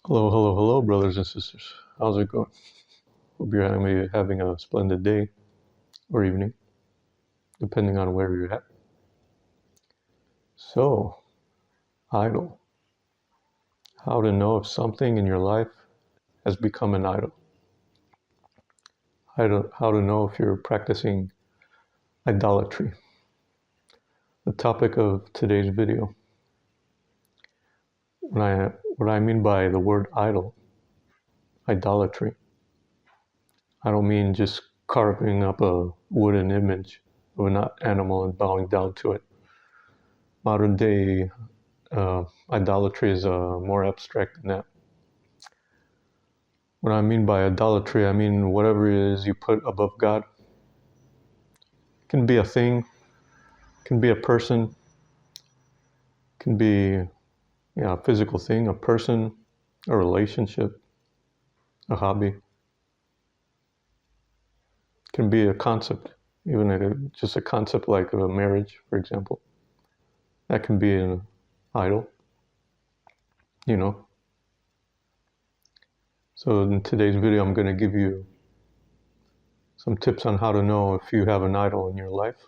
Hello, hello, hello, brothers and sisters. How's it going? Hope you're having a splendid day or evening, depending on where you're at. So, idol. How to know if something in your life has become an idol. How to know if you're practicing idolatry. The topic of today's video. What I mean by the word idol, idolatry, I don't mean just carving up a wooden image of an animal and bowing down to it. Modern day idolatry is more abstract than that. What I mean by idolatry, I mean whatever it is you put above God. It can be a thing, it can be a person, it can be a physical thing, a person, a relationship, a hobby. It can be a concept, even just a concept like a marriage, for example. That can be an idol, you know. So in today's video, I'm going to give you some tips on how to know if you have an idol in your life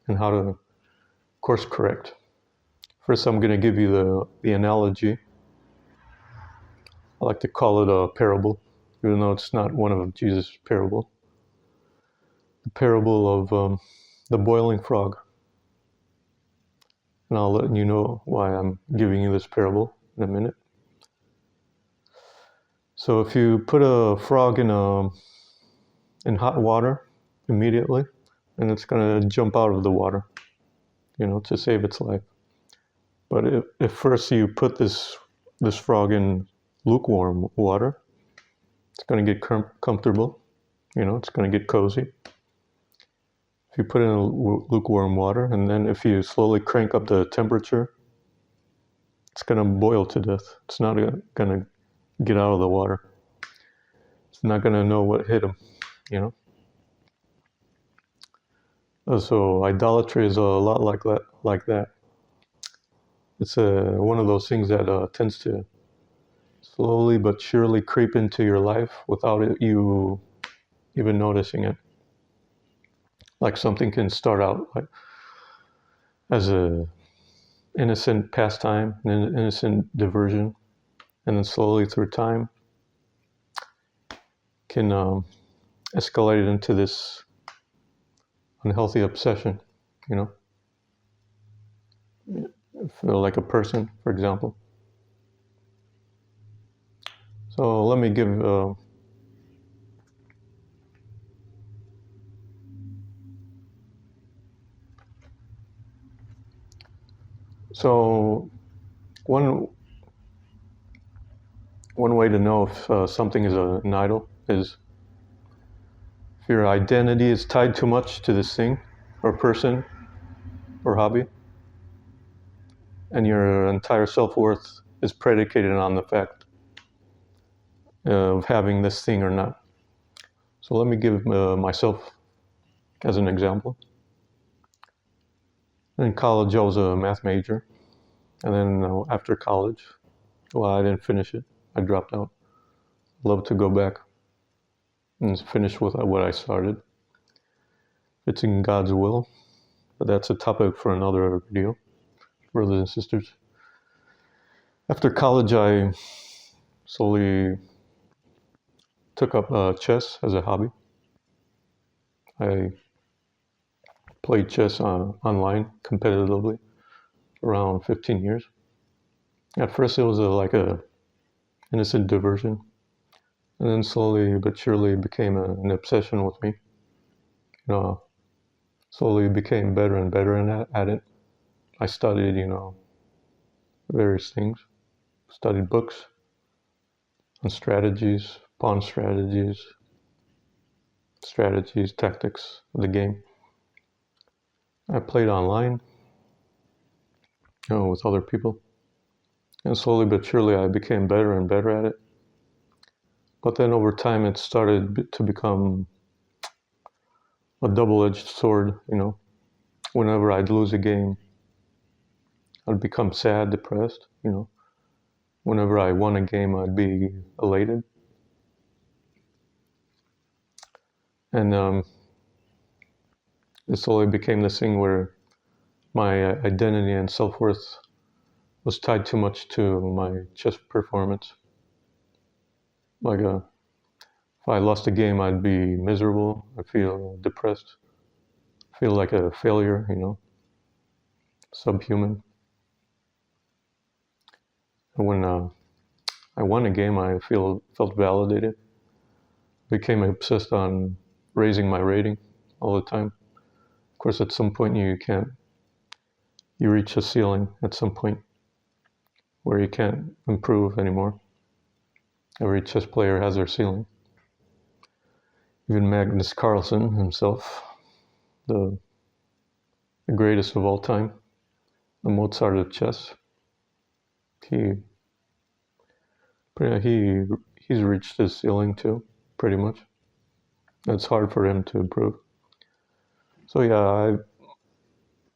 and how to course correct. First, I'm going to give you the analogy. I like to call it a parable, even though it's not one of Jesus' parables. The parable of the boiling frog. And I'll let you know why I'm giving you this parable in a minute. So if you put a frog in hot water immediately, and it's going to jump out of the water, to save its life. But if first you put this frog in lukewarm water, it's going to get comfortable, it's going to get cozy. If you put it in lukewarm water, and then if you slowly crank up the temperature, it's going to boil to death. It's not going to get out of the water. It's not going to know what hit him, So idolatry is a lot like that. It's one of those things that tends to slowly but surely creep into your life without you even noticing it. Like something can start out as a innocent pastime, an innocent diversion, and then slowly through time can escalate into this unhealthy obsession, Feel like a person, for example. So let me give so one way to know if something is an idol is if your identity is tied too much to this thing or person or hobby, and your entire self-worth is predicated on the fact of having this thing or not. So let me give myself as an example. In college, I was a math major, and then after college, well, I didn't finish it. I dropped out. I'd love to go back and finish with what I started. It's in God's will, but that's a topic for another video, brothers and sisters. After college, I slowly took up chess as a hobby. I played chess online competitively for around 15 years. At first, it was like a innocent diversion, and then slowly but surely it became an obsession with me. Slowly became better and better at it. I studied, various things. Studied books on strategies, pawn strategies, tactics of the game. I played online, with other people. And slowly but surely I became better and better at it. But then over time it started to become a double-edged sword, Whenever I'd lose a game, I'd become sad, depressed, When whenever I won a game, I'd be elated. And it slowly became this thing where my identity and self-worth was tied too much to my chess performance. Like if I lost a game, I'd be miserable. I'd feel depressed, feel like a failure, subhuman. And when I won a game, I felt validated. Became obsessed on raising my rating all the time. Of course, at some point you reach a ceiling at some point where you can't improve anymore. Every chess player has their ceiling. Even Magnus Carlsen himself, the greatest of all time, the Mozart of chess, he's reached his ceiling too, pretty much. It's hard for him to improve. So yeah,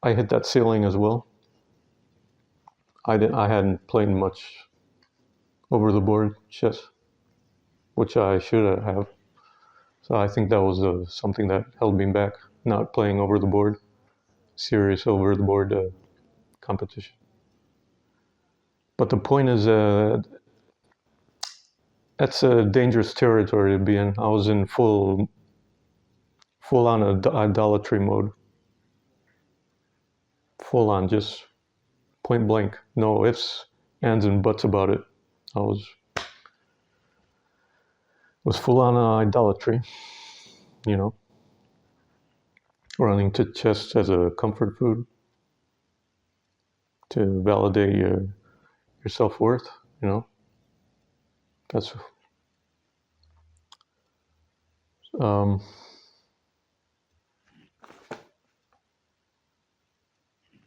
I hit that ceiling as well. I hadn't played much over the board chess, which I should have. So I think that was something that held me back, not playing over the board, serious over the board competition. But the point is, that's a dangerous territory to be in. I was in full on idolatry mode, full on, just point blank, no ifs, ands, and buts about it. I was full on idolatry, running to chess as a comfort food to validate your self-worth, That's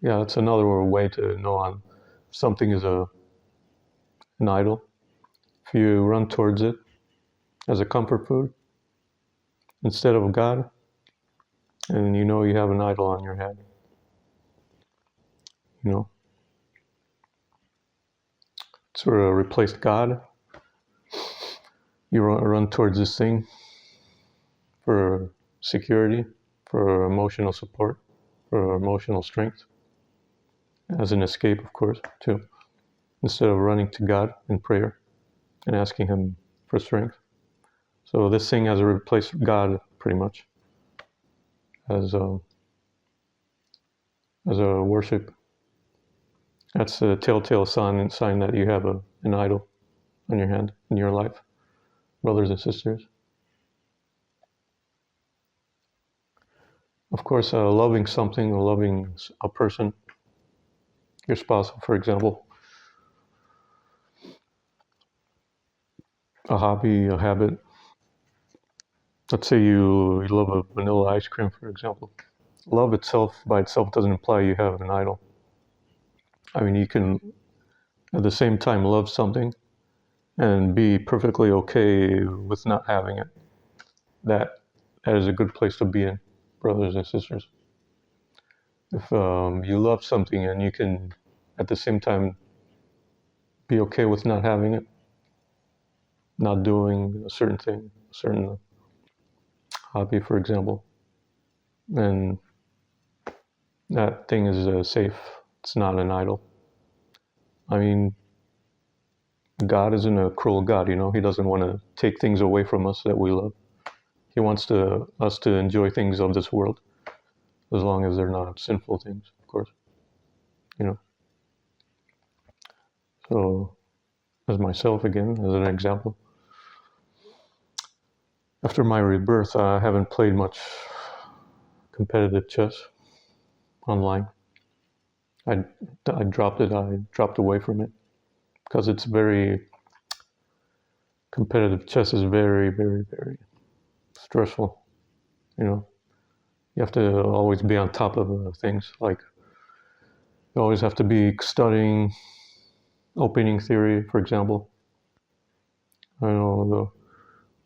yeah, that's another way to know if something is an idol. If you run towards it as a comfort food instead of God, and you have an idol on your head, sort of replaced God. You run towards this thing for security, for emotional support, for emotional strength, as an escape, of course, too, instead of running to God in prayer and asking Him for strength. So this thing has replaced God pretty much as a worship. That's a telltale sign that you have an idol on your hand in your life, brothers and sisters. Of course, loving something, loving a person, your spouse, for example, a hobby, a habit. Let's say you love a vanilla ice cream, for example. Love itself, by itself, doesn't imply you have an idol. I mean, you can, at the same time, love something and be perfectly okay with not having it. That is a good place to be in, brothers and sisters. If you love something and you can, at the same time, be okay with not having it, not doing a certain thing, a certain hobby, for example, then that thing is safe. It's not an idol. I mean, God isn't a cruel God, He doesn't want to take things away from us that we love. He wants us to enjoy things of this world, as long as they're not sinful things, of course. So, as myself again, as an example, after my rebirth, I haven't played much competitive chess online. I dropped it. I dropped away from it because it's competitive chess is very, very, very stressful. You have to always be on top of things. Like, you always have to be studying opening theory, for example. I know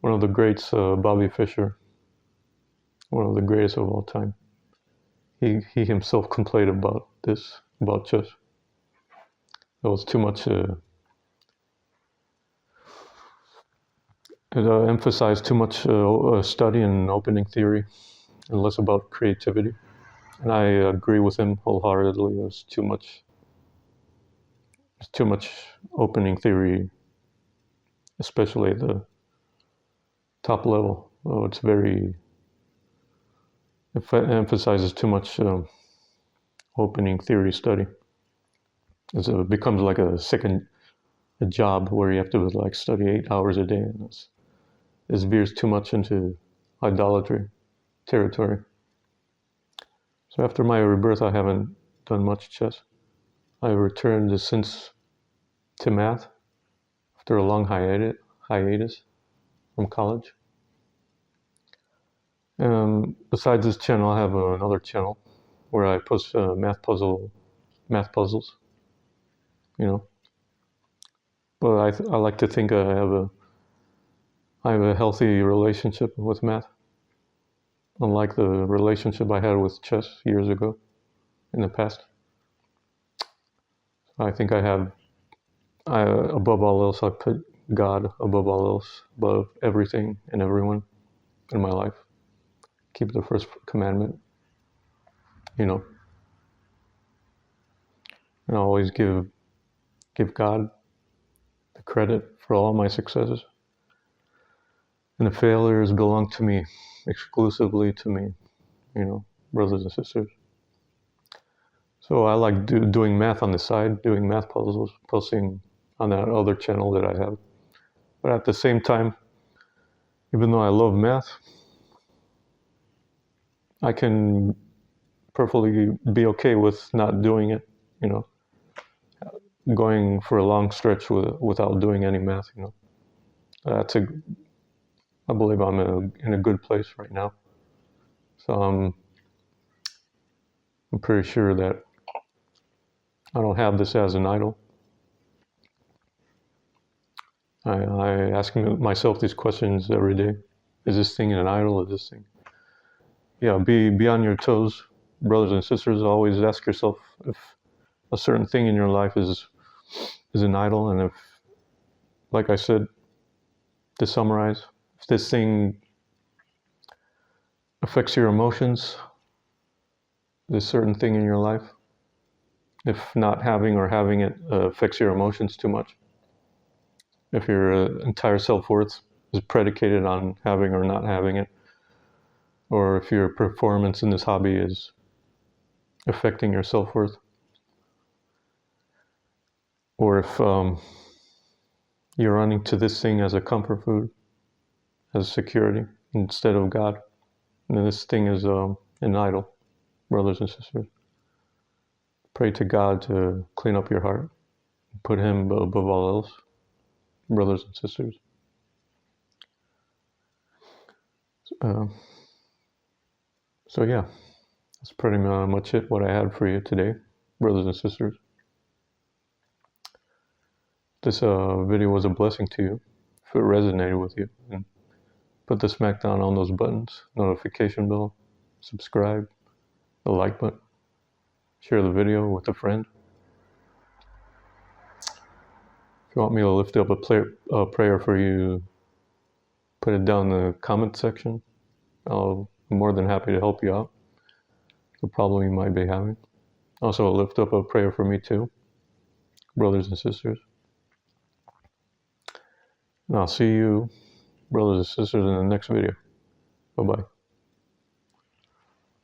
one of the greats, Bobby Fischer, one of the greatest of all time. He himself complained about chess. There was too much It emphasized too much study and opening theory and less about creativity. And I agree with him wholeheartedly. There's too much opening theory, especially at the top level. Oh, it emphasizes too much opening theory study. It becomes like a job where you have to like study 8 hours a day, and this veers too much into idolatry territory. So after my rebirth, I haven't done much chess. I returned since to math after a long hiatus from college. Besides this channel, I have another channel where I post math puzzles, you know. But I like to think I have a healthy relationship with math, unlike the relationship I had with chess years ago in the past. I think above all else, I put God above all else, above everything and everyone in my life. Keep the first commandment, and I always give God the credit for all my successes. And the failures belong to me, exclusively to me, brothers and sisters. So I like doing math on the side, doing math puzzles, posting on that other channel that I have. But at the same time, even though I love math, I can perfectly be okay with not doing it, going for a long stretch without doing any math, I believe I'm in a good place right now. So I'm pretty sure that I don't have this as an idol. I ask myself these questions every day. Is this thing an idol? Is this thing? Yeah, be on your toes, brothers and sisters. Always ask yourself if a certain thing in your life is an idol, and if, like I said, to summarize, if this thing affects your emotions, this certain thing in your life, if not having or having it affects your emotions too much, if your entire self-worth is predicated on having or not having it, or if your performance in this hobby is affecting your self-worth, or if you're running to this thing as a comfort food, as security instead of God, then this thing is an idol, brothers and sisters. Pray to God to clean up your heart, put Him above all else, brothers and sisters. So yeah, that's pretty much it, what I had for you today, brothers and sisters. This video was a blessing to you, if it resonated with you, and put the smack down on those buttons, notification bell, subscribe, the like button, share the video with a friend. If you want me to lift up a prayer for you, put it down in the comment section. I'm more than happy to help you out. The problem you might be having. Also, lift up a prayer for me too, brothers and sisters. And I'll see you, brothers and sisters, in the next video. Bye-bye.